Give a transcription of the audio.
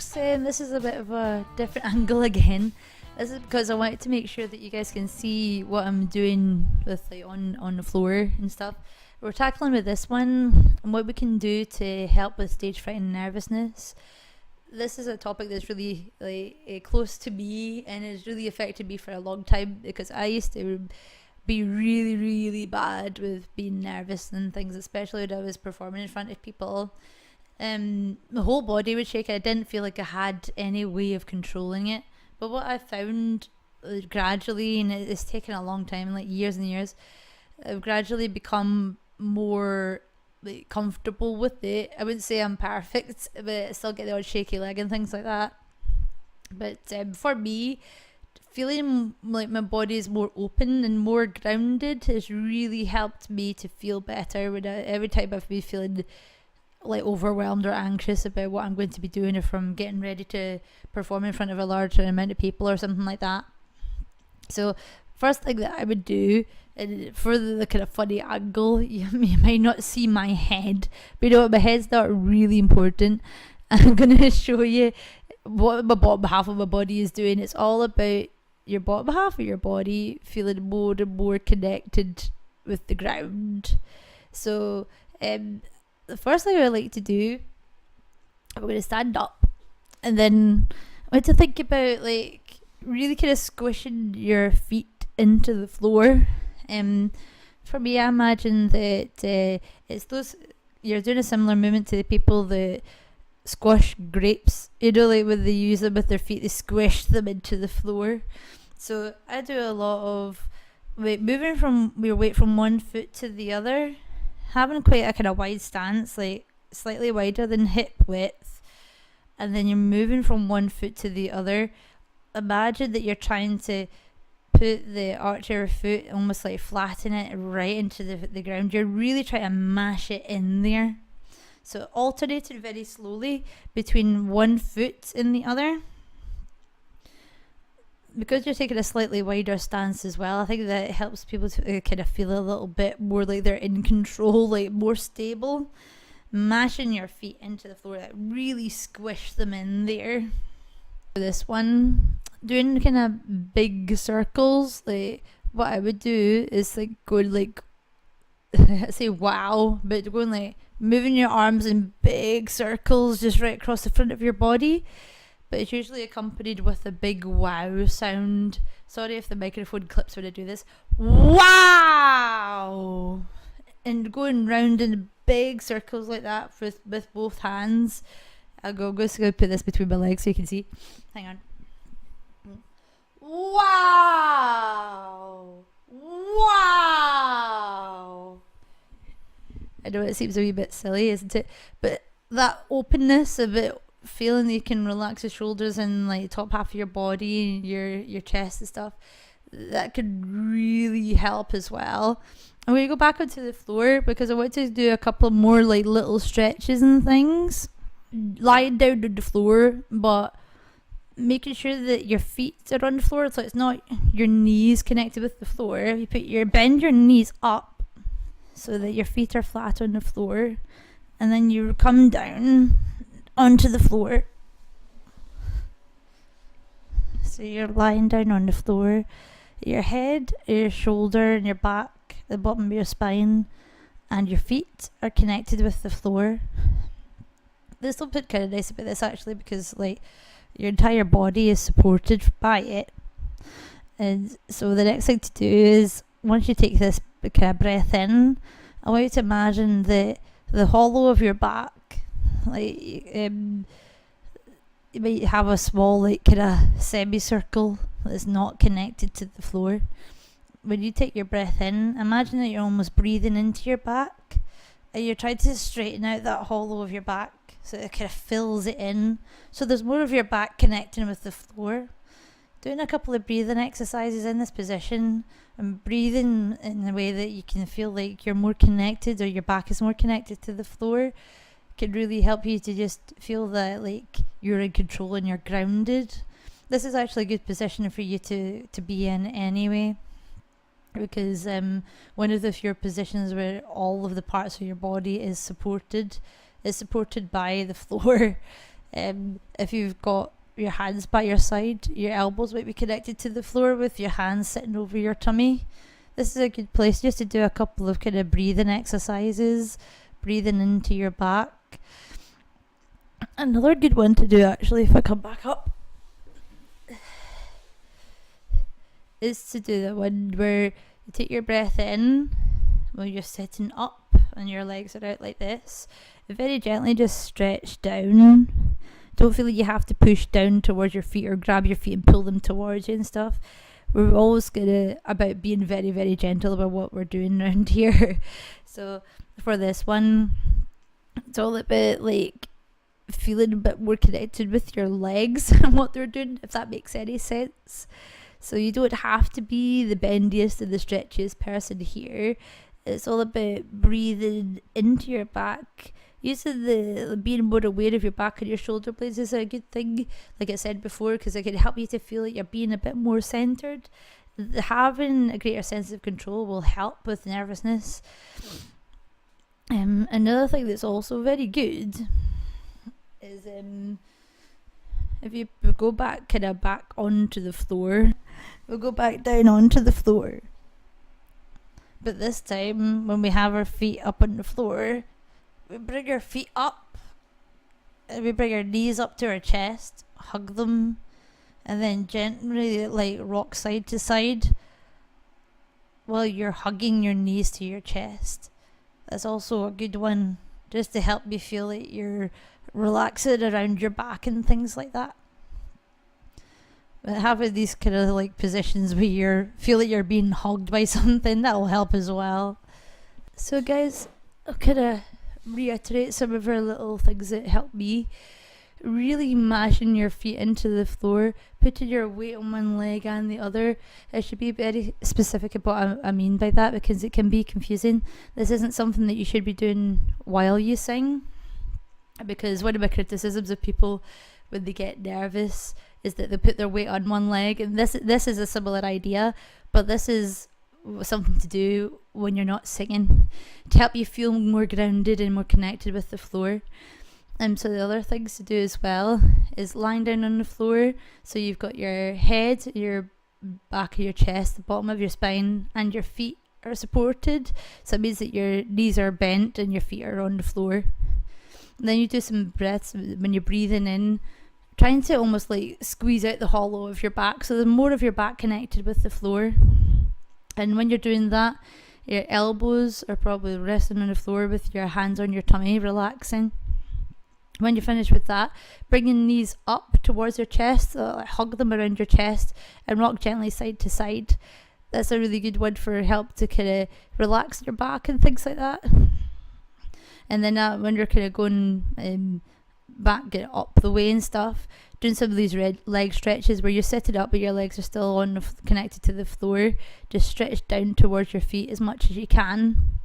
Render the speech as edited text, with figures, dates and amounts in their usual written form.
folks, this is a bit of a different angle again. This is because I wanted to make sure that you guys can see what I'm doing with on the floor and stuff. We're tackling with this one and what we can do to help with stage fright and nervousness. This is a topic that's really close to me and has really affected me for a long time, because I used to be really bad with being nervous and things, especially when I was performing in front of people. My whole body would shake. I didn't feel like I had any way of controlling it. But what I found gradually, and it's taken a long time, like years and years, I've gradually become more comfortable with it. I wouldn't say I'm perfect, but I still get the odd shaky leg and things like that. But for me, feeling like my body is more open and more grounded has really helped me to feel better. Every time I've been feeling like overwhelmed or anxious about what I'm going to be doing, if I'm getting ready to perform in front of a large amount of people or something like that. So first thing that I would do, and for the kind of funny angle, you might not see my head, but you know what, my head's not really important. I'm going to show you what my bottom half of my body is doing. It's all about your bottom half of your body feeling more and more connected with the ground. So the first thing I like to do, I'm going to stand up, and then I want to think about like really kind of squishing your feet into the floor. For me, I imagine that it's those, you're doing a similar movement to the people that squash grapes, you know, like when they use them with their feet, they squish them into the floor. So I do a lot of moving from your weight from one foot to the other, having quite a kind of wide stance, like slightly wider than hip width, and then you're moving from one foot to the other. Imagine that you're trying to put the arch of your foot, almost like flatten it right into the ground. You're really trying to mash it in there. So alternated very slowly between one foot and the other. Because you're taking a slightly wider stance as well, I think that it helps people to kind of feel a little bit more like they're in control, like more stable. Mashing your feet into the floor, like really squish them in there. For this one, doing kind of big circles, like what I would do is like going like, say wow, but going like moving your arms in big circles just right across the front of your body. But it's usually accompanied with a big wow sound. Sorry if the microphone clips when I do this. Wow! And going round in big circles like that with both hands. I'm just going to put this between my legs so you can see. Hang on. Wow! Wow! I know it seems a wee bit silly, isn't it? But that openness of it, feeling that you can relax your shoulders and like top half of your body, your chest and stuff, that could really help as well. I'm going to go back onto the floor because I want to do a couple more like little stretches and things. Lying down on the floor, but making sure that your feet are on the floor, so it's not your knees connected with the floor. You bend your knees up so that your feet are flat on the floor, and then you come down onto the floor. So you're lying down on the floor. Your head, your shoulder, and your back, the bottom of your spine, and your feet are connected with the floor. This will put kind of nice about this actually, because like your entire body is supported by it. And so the next thing to do is, once you take this kind of breath in, I want you to imagine the hollow of your back. Like you might have a small like kind of semicircle that's not connected to the floor. When you take your breath in, imagine that you're almost breathing into your back, and you're trying to straighten out that hollow of your back so it kind of fills it in, so there's more of your back connecting with the floor. Doing a couple of breathing exercises in this position and breathing in a way that you can feel like you're more connected, or your back is more connected to the floor, can really help you to just feel that like you're in control and you're grounded. This is actually a good position for you to be in anyway, because one of the few positions where all of the parts of your body is supported by the floor. If you've got your hands by your side, your elbows might be connected to the floor with your hands sitting over your tummy. This is a good place just to do a couple of kind of breathing exercises, breathing into your back. Another good one to do, actually, if I come back up, is to do the one where you take your breath in while you're sitting up and your legs are out like this. Very gently just stretch down. Don't feel like you have to push down towards your feet or grab your feet and pull them towards you and stuff. We're always about being very, very gentle about what we're doing around here. So for this one, it's all about like feeling a bit more connected with your legs and what they're doing, if that makes any sense. So you don't have to be the bendiest and the stretchiest person here. It's all about breathing into your back. Using the being more aware of your back and your shoulder blades is a good thing, like I said before, because it can help you to feel like you're being a bit more centered. Having a greater sense of control will help with nervousness. Another thing that's also very good is if you go back onto the floor, we'll go back down onto the floor. But this time, when we have our feet up on the floor, we bring our feet up, and we bring our knees up to our chest, hug them, and then gently like rock side to side while you're hugging your knees to your chest. That's also a good one, just to help you feel like you're relaxing around your back and things like that. But having these kind of like positions where you feel like you're being hugged by something, that'll help as well. So guys, I'll kind of reiterate some of our little things that help me. Really mashing your feet into the floor, putting your weight on one leg and the other. I should be very specific about what I mean by that, because it can be confusing. This isn't something that you should be doing while you sing, because one of my criticisms of people when they get nervous is that they put their weight on one leg, and this is a similar idea, but this is something to do when you're not singing, to help you feel more grounded and more connected with the floor. So the other things to do as well is lying down on the floor, so you've got your head, your back of your chest, the bottom of your spine, and your feet are supported, so it means that your knees are bent and your feet are on the floor. And then you do some breaths when you're breathing in, trying to almost like squeeze out the hollow of your back, so there's more of your back connected with the floor. And when you're doing that, your elbows are probably resting on the floor with your hands on your tummy, relaxing. When you're finished with that, bring your knees up towards your chest, so hug them around your chest and rock gently side to side. That's a really good one for help to kind of relax your back and things like that. And then when you're kind of going back, get up the way and stuff, doing some of these leg stretches where you're sitting up but your legs are still connected to the floor. Just stretch down towards your feet as much as you can.